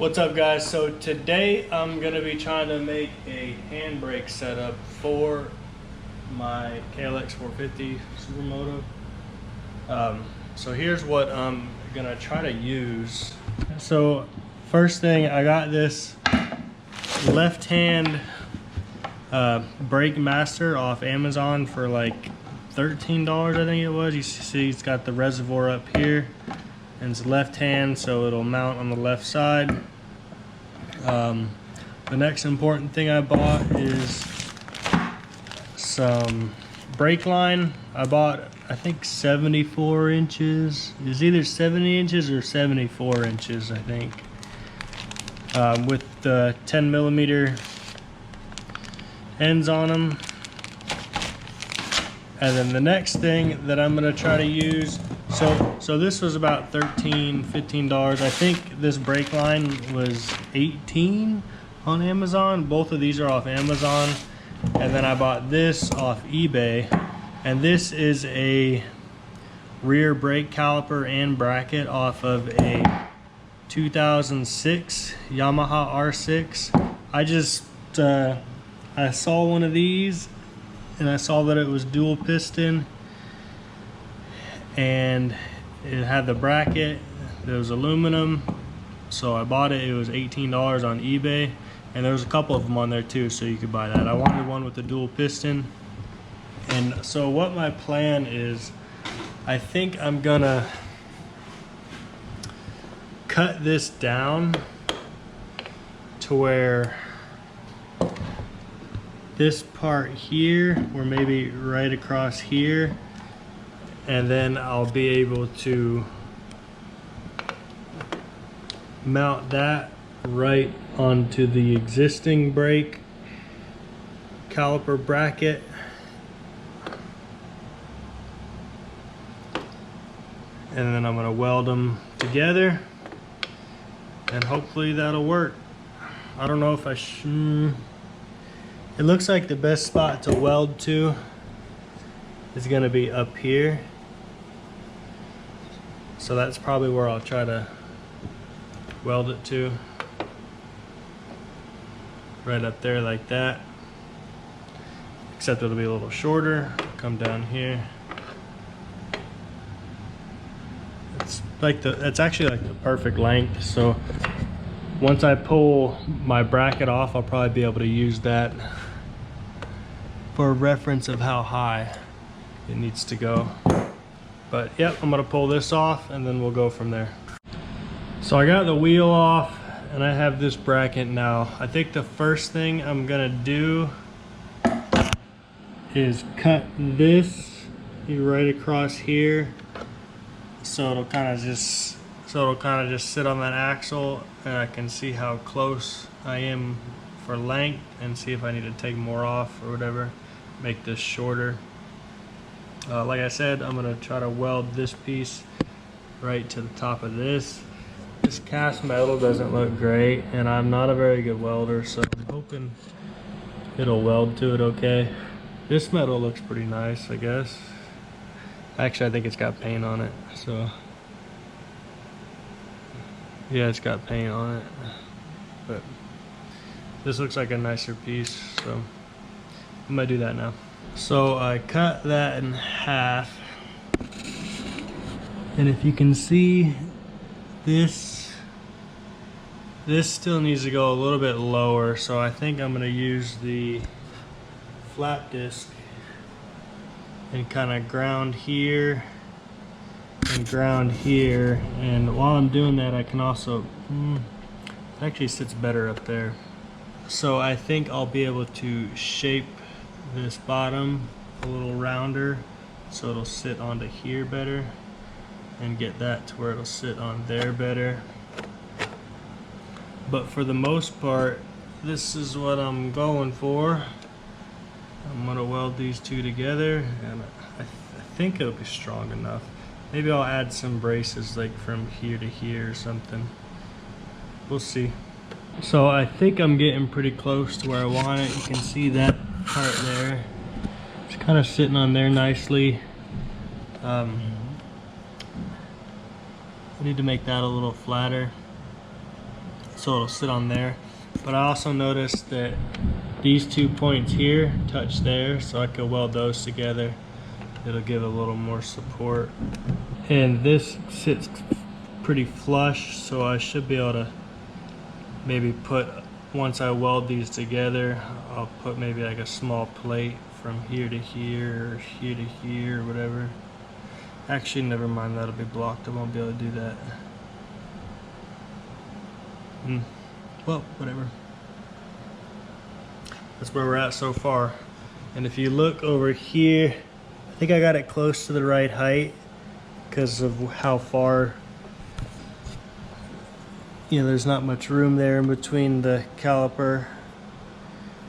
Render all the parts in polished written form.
What's up, guys? So today I'm gonna be trying to make a handbrake setup for my KLX 450 Supermoto. So here's what I'm gonna try to use. So first thing, I got this left hand brake master off Amazon for like $13, I think it was. You see it's got the reservoir up here and it's left hand, so it'll mount on the left side. The next important thing I bought is some brake line. I bought, I think, 74 inches. It's either 70 inches or 74 inches, I think, with the 10 millimeter ends on them. And then the next thing that I'm gonna try to use, so this was about $13, $15. I think this brake line was $18 on Amazon. Both of these are off Amazon. And then I bought this off eBay. And this is a rear brake caliper and bracket off of a 2006 Yamaha R6. I saw one of these and I saw that it was dual piston and it had the bracket. It was aluminum, so I bought it. It was $18 on eBay, and there was a couple of them on there too, so you could buy that. I wanted one with the dual piston. And so what my plan is, I think I'm gonna cut this down to where this part here, or maybe right across here, and then I'll be able to mount that right onto the existing brake caliper bracket. And then I'm going to weld them together and hopefully that'll work. I don't know if I should. It looks like the best spot to weld to is going to be up here. So that's probably where I'll try to weld it to. Right up there like that. Except it'll be a little shorter. Come down here. It's actually like the perfect length. So once I pull my bracket off, I'll probably be able to use that for a reference of how high it needs to go. But yep, I'm gonna pull this off and then we'll go from there. So I got the wheel off and I have this bracket now. I think the first thing I'm gonna do is cut this right across here, so it'll kind of just sit on that axle, and I can see how close I am for length and see if I need to take more off or whatever, make this shorter. Like I said, I'm gonna try to weld this piece right to the top of this. This cast metal doesn't look great, and I'm not a very good welder, so I'm hoping it'll weld to it okay. This metal looks pretty nice, I guess. Actually, I think it's got paint on it, so yeah, it's got paint on it. But this looks like a nicer piece, so I'm gonna do that now. So I cut that in half, and if you can see, this still needs to go a little bit lower, so I think I'm gonna use the flap disc and kind of ground here and ground here. And while I'm doing that, I can also it actually sits better up there, so I think I'll be able to shape this bottom a little rounder so it'll sit onto here better, and get that to where it'll sit on there better. But for the most part, this is what I'm going for. I'm gonna weld these two together, and I think it'll be strong enough. Maybe I'll add some braces like from here to here or something. We'll see. So I think I'm getting pretty close to where I want it. You can see that part there. It's kind of sitting on there nicely. I need to make that a little flatter. so it'll sit on there. But I also noticed that these 2 points here touch there, so I could weld those together. It'll give a little more support. And this sits pretty flush, so I should be able to maybe put, once I weld these together, I'll put maybe like a small plate from here to here, or here to here, or whatever. Actually, never mind, that'll be blocked. I won't be able to do that. Well, whatever. That's where we're at so far. And if you look over here, I think I got it close to the right height because of how far, you know, there's not much room there in between the caliper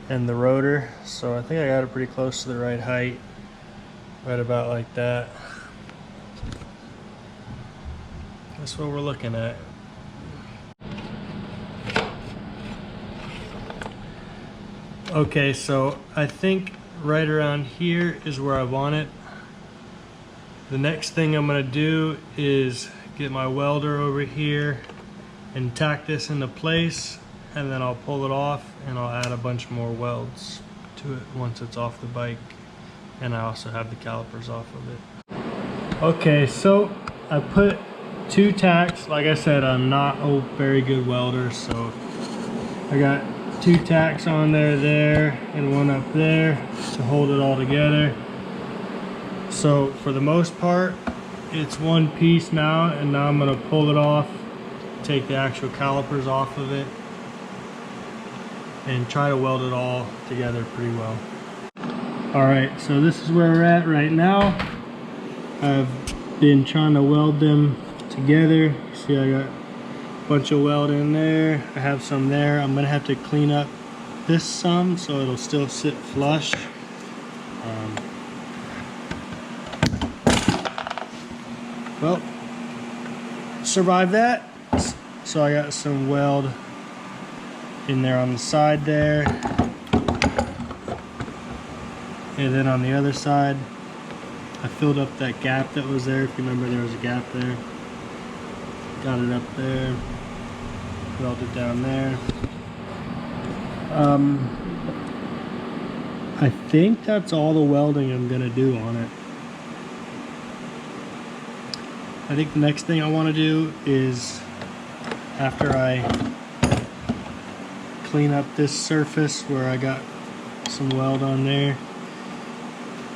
and the rotor. So I think I got it pretty close to the right height, right about like that. That's what we're looking at. Okay, so I think right around here is where I want it. The next thing I'm gonna do is get my welder over here and tack this into place, and then I'll pull it off and I'll add a bunch more welds to it once it's off the bike. And I also have the calipers off of it. Okay, so I put 2 tacks. Like I said, I'm not a very good welder, so I got 2 tacks on there, and 1 up there to hold it all together. So for the most part, it's one piece now, and now I'm gonna pull it off, take the actual calipers off of it, and try to weld it all together pretty well. All right, so this is where we're at right now. I've been trying to weld them together. See, I got a bunch of weld in there. I have some there. I'm gonna have to clean up this some so it'll still sit flush. Well, survived that. So I got some weld in there on the side there, and then on the other side I filled up that gap that was there. If you remember, there was a gap there. Got it up there, welded down there. I think that's all the welding I'm gonna do on it. I think the next thing I want to do is, after I clean up this surface where I got some weld on there,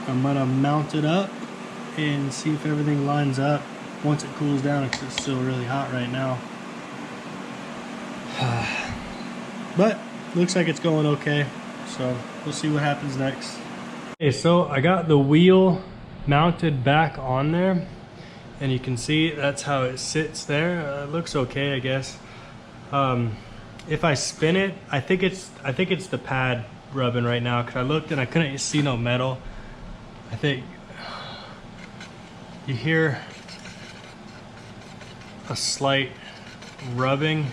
I'm gonna mount it up and see if everything lines up once it cools down, because it's still really hot right now. But looks like it's going okay, so we'll see what happens next. Okay, so I got the wheel mounted back on there, and you can see that's how it sits there. It looks okay, I guess. If I spin it, I think it's the pad rubbing right now, because I looked and I couldn't see no metal. I think you hear a slight rubbing,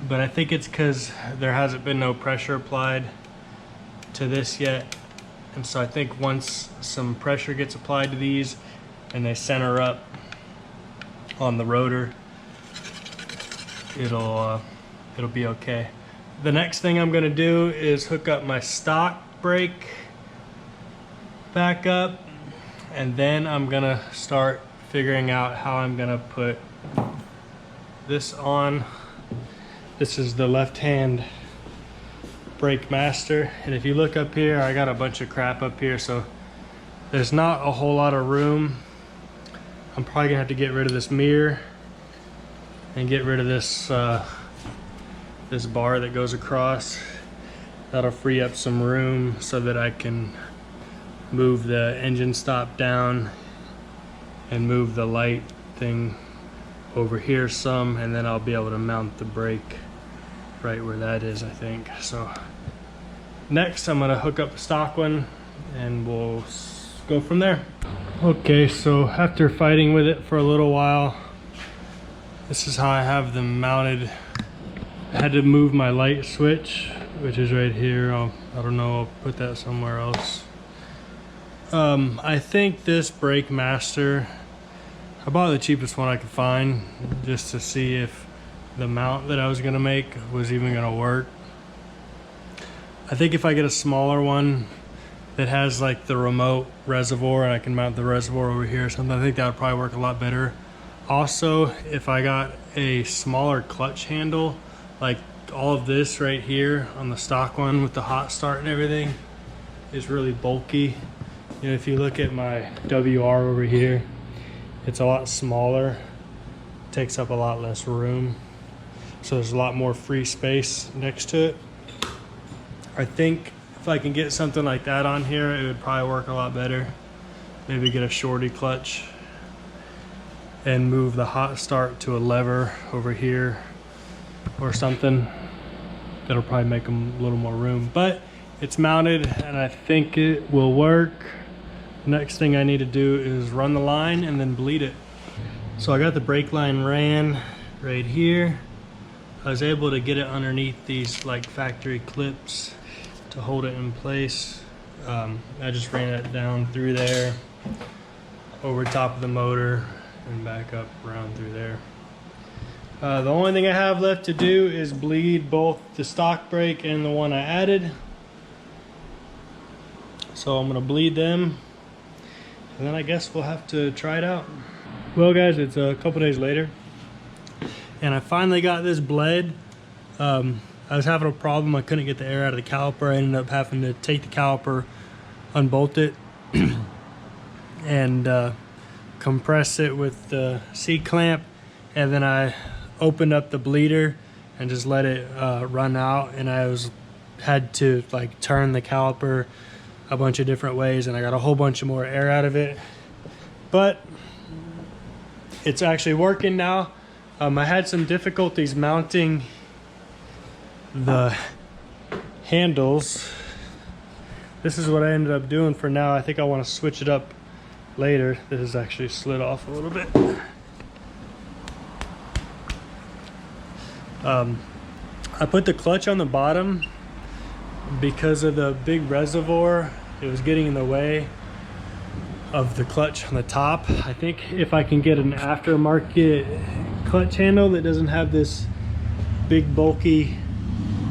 but I think it's because there hasn't been no pressure applied to this yet. And so I think once some pressure gets applied to these and they center up on the rotor, it'll be okay. The next thing I'm gonna do is hook up my stock brake back up, and then I'm gonna start figuring out how I'm gonna put this on. This is the left-hand brake master, and if you look up here, I got a bunch of crap up here, so there's not a whole lot of room. I'm probably gonna have to get rid of this mirror and get rid of this this bar that goes across. That'll free up some room so that I can move the engine stop down and move the light thing over here some, and then I'll be able to mount the brake right where that is, I think. So next I'm gonna hook up the stock one and we'll go from there. Okay, so after fighting with it for a little while, this is how I have them mounted. I had to move my light switch, which is right here. I don't know, I'll put that somewhere else. I think this brake master, I bought the cheapest one I could find just to see if the mount that I was gonna make was even gonna work. I think if I get a smaller one that has like the remote reservoir and I can mount the reservoir over here or something, I think that would probably work a lot better. Also, if I got a smaller clutch handle, like all of this right here on the stock one with the hot start and everything is really bulky. You know, if you look at my WR over here, it's a lot smaller, takes up a lot less room. So there's a lot more free space next to it. I think if I can get something like that on here, it would probably work a lot better. Maybe get a shorty clutch and move the hot start to a lever over here or something. That'll probably make them a little more room, but it's mounted and I think it will work. Next thing I need to do is run the line and then bleed it. So I got the brake line ran right here. I was able to get it underneath these like factory clips to hold it in place. I just ran it down through there, over top of the motor, and back up around through there. The only thing I have left to do is bleed both the stock brake and the one I added. So I'm gonna bleed them, and then I guess we'll have to try it out. Well guys, it's a couple days later, and I finally got this bled. I was having a problem. I couldn't get the air out of the caliper. I ended up having to take the caliper, unbolt it, and compress it with the C-clamp, and then I opened up the bleeder and just let it run out, and I had to like turn the caliper a bunch of different ways, and I got a whole bunch of more air out of it, but it's actually working now. I had some difficulties mounting the handles. This is what I ended up doing for now. I think I want to switch it up later. This is actually slid off a little bit. I put the clutch on the bottom because of the big reservoir. It was getting in the way of the clutch on the top. I think if I can get an aftermarket clutch handle that doesn't have this big bulky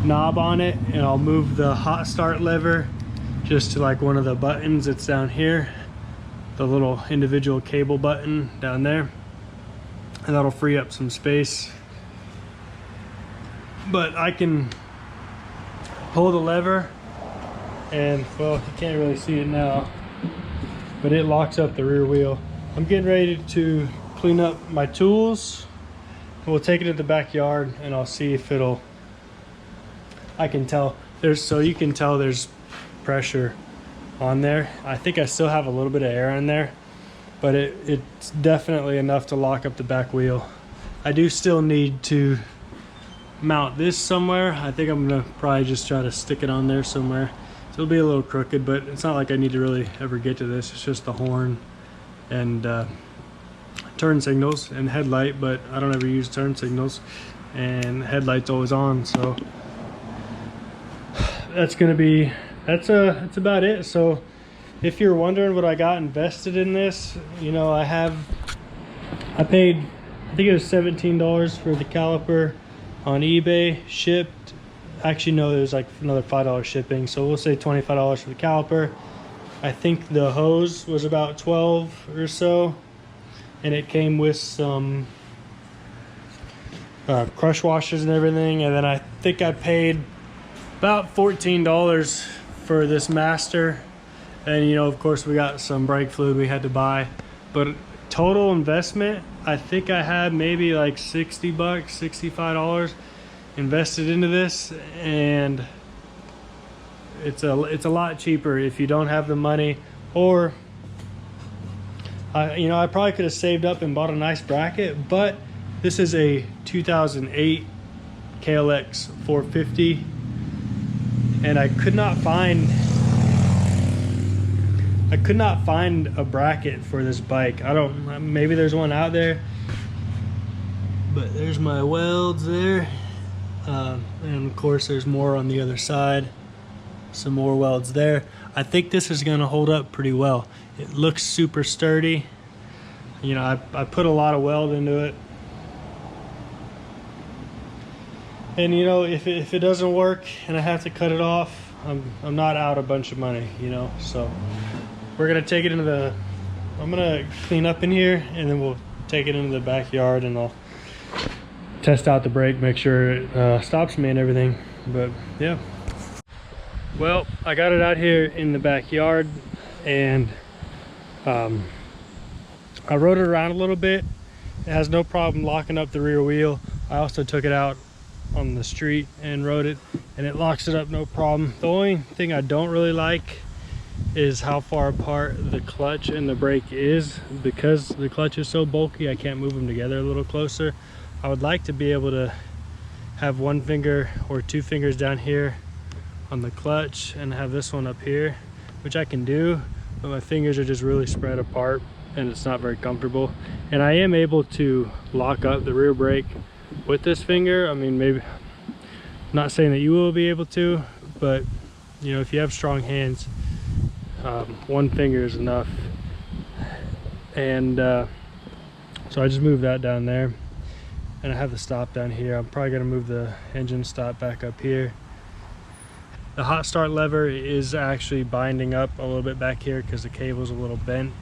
knob on it, and I'll move the hot start lever just to like one of the buttons that's down here, the little individual cable button down there, and that'll free up some space. But I can pull the lever and, well, you can't really see it now, but it locks up the rear wheel. I'm getting ready to clean up my tools. We'll take it to the backyard and I'll see if it'll, I can tell so you can tell there's pressure on there. I think I still have a little bit of air in there, but it's definitely enough to lock up the back wheel. I do still need to mount this somewhere. I think I'm gonna probably just try to stick it on there somewhere. So it'll be a little crooked, but it's not like I need to really ever get to this. It's just the horn and turn signals and headlight, but I don't ever use turn signals, and headlight's always on, so that's about it. So if you're wondering what I got invested in this, you know, I paid, I think it was $17 for the caliper on eBay, shipped. Actually no, there's like another $5 shipping, so we'll say $25 for the caliper. I think the hose was about $12 or so, and it came with some crush washers and everything. And then I think I paid about $14 for this master, and you know, of course we got some brake fluid we had to buy, but total investment, I think I had maybe like $60, $65 invested into this, and it's a lot cheaper if you don't have the money. Or you know, I probably could have saved up and bought a nice bracket, but this is a 2008 KLX 450, and I could not find a bracket for this bike. Maybe there's one out there, but there's my welds there, and of course there's more on the other side, some more welds there. I think this is going to hold up pretty well. It looks super sturdy. You know, I put a lot of weld into it. And you know, if it doesn't work and I have to cut it off, I'm not out a bunch of money, you know. So we're gonna take it into the, I'm gonna clean up in here, and then we'll take it into the backyard, and I'll test out the brake, make sure it stops me and everything. But yeah, well, I got it out here in the backyard, and I rode it around a little bit. It has no problem locking up the rear wheel. I also took it out on the street and rode it, and it locks it up no problem. The only thing I don't really like is how far apart the clutch and the brake is. Because the clutch is so bulky, I can't move them together a little closer. I would like to be able to have one finger or two fingers down here on the clutch and have this one up here, which I can do, but my fingers are just really spread apart and it's not very comfortable. And I am able to lock up the rear brake with this finger. I mean, maybe, I'm not saying that you will be able to, but you know, if you have strong hands, one finger is enough. And so I just moved that down there, and I have the stop down here. I'm probably gonna move the engine stop back up here. The hot start lever is actually binding up a little bit back here because the cable's a little bent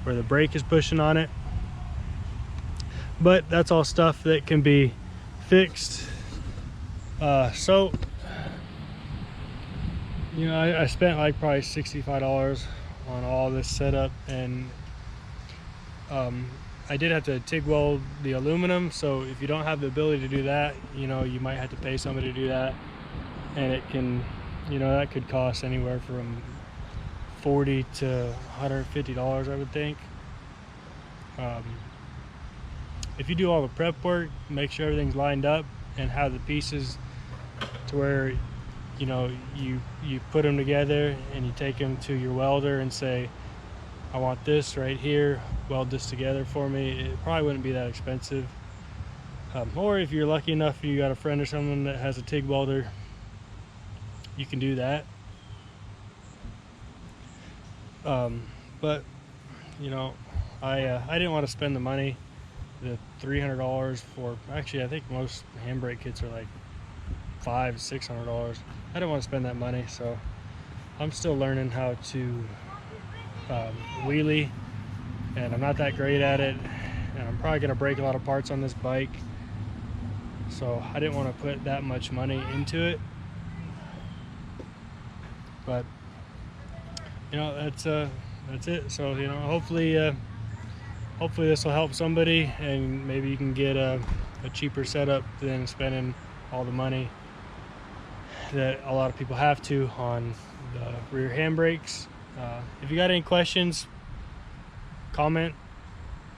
where the brake is pushing on it. But that's all stuff that can be fixed. So, you know, I spent like probably $65 on all this setup, and I did have to TIG weld the aluminum. So if you don't have the ability to do that, you know, you might have to pay somebody to do that, and it can, you know, that could cost anywhere from $40 to $150, I would think. If you do all the prep work, make sure everything's lined up and have the pieces to where, you know, you put them together and you take them to your welder and say, I want this right here, weld this together for me. It probably wouldn't be that expensive. Or if you're lucky enough, you got a friend or someone that has a TIG welder, you can do that. But you know, I didn't want to spend the money, the $300 for, actually I think most handbrake kits are like $500–600. I didn't want to spend that money, so I'm still learning how to wheelie, and I'm not that great at it, and I'm probably gonna break a lot of parts on this bike, so I didn't want to put that much money into it. But you know, that's it. So you know, hopefully this will help somebody, and maybe you can get a cheaper setup than spending all the money that a lot of people have to on the rear handbrakes. If you got any questions, comment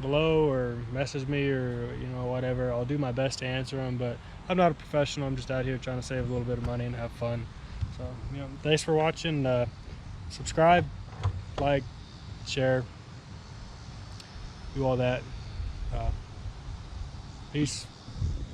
below or message me, or you know, whatever. I'll do my best to answer them, but I'm not a professional. I'm just out here trying to save a little bit of money and have fun. So you know, thanks for watching. Subscribe, like, share, do all that. Peace.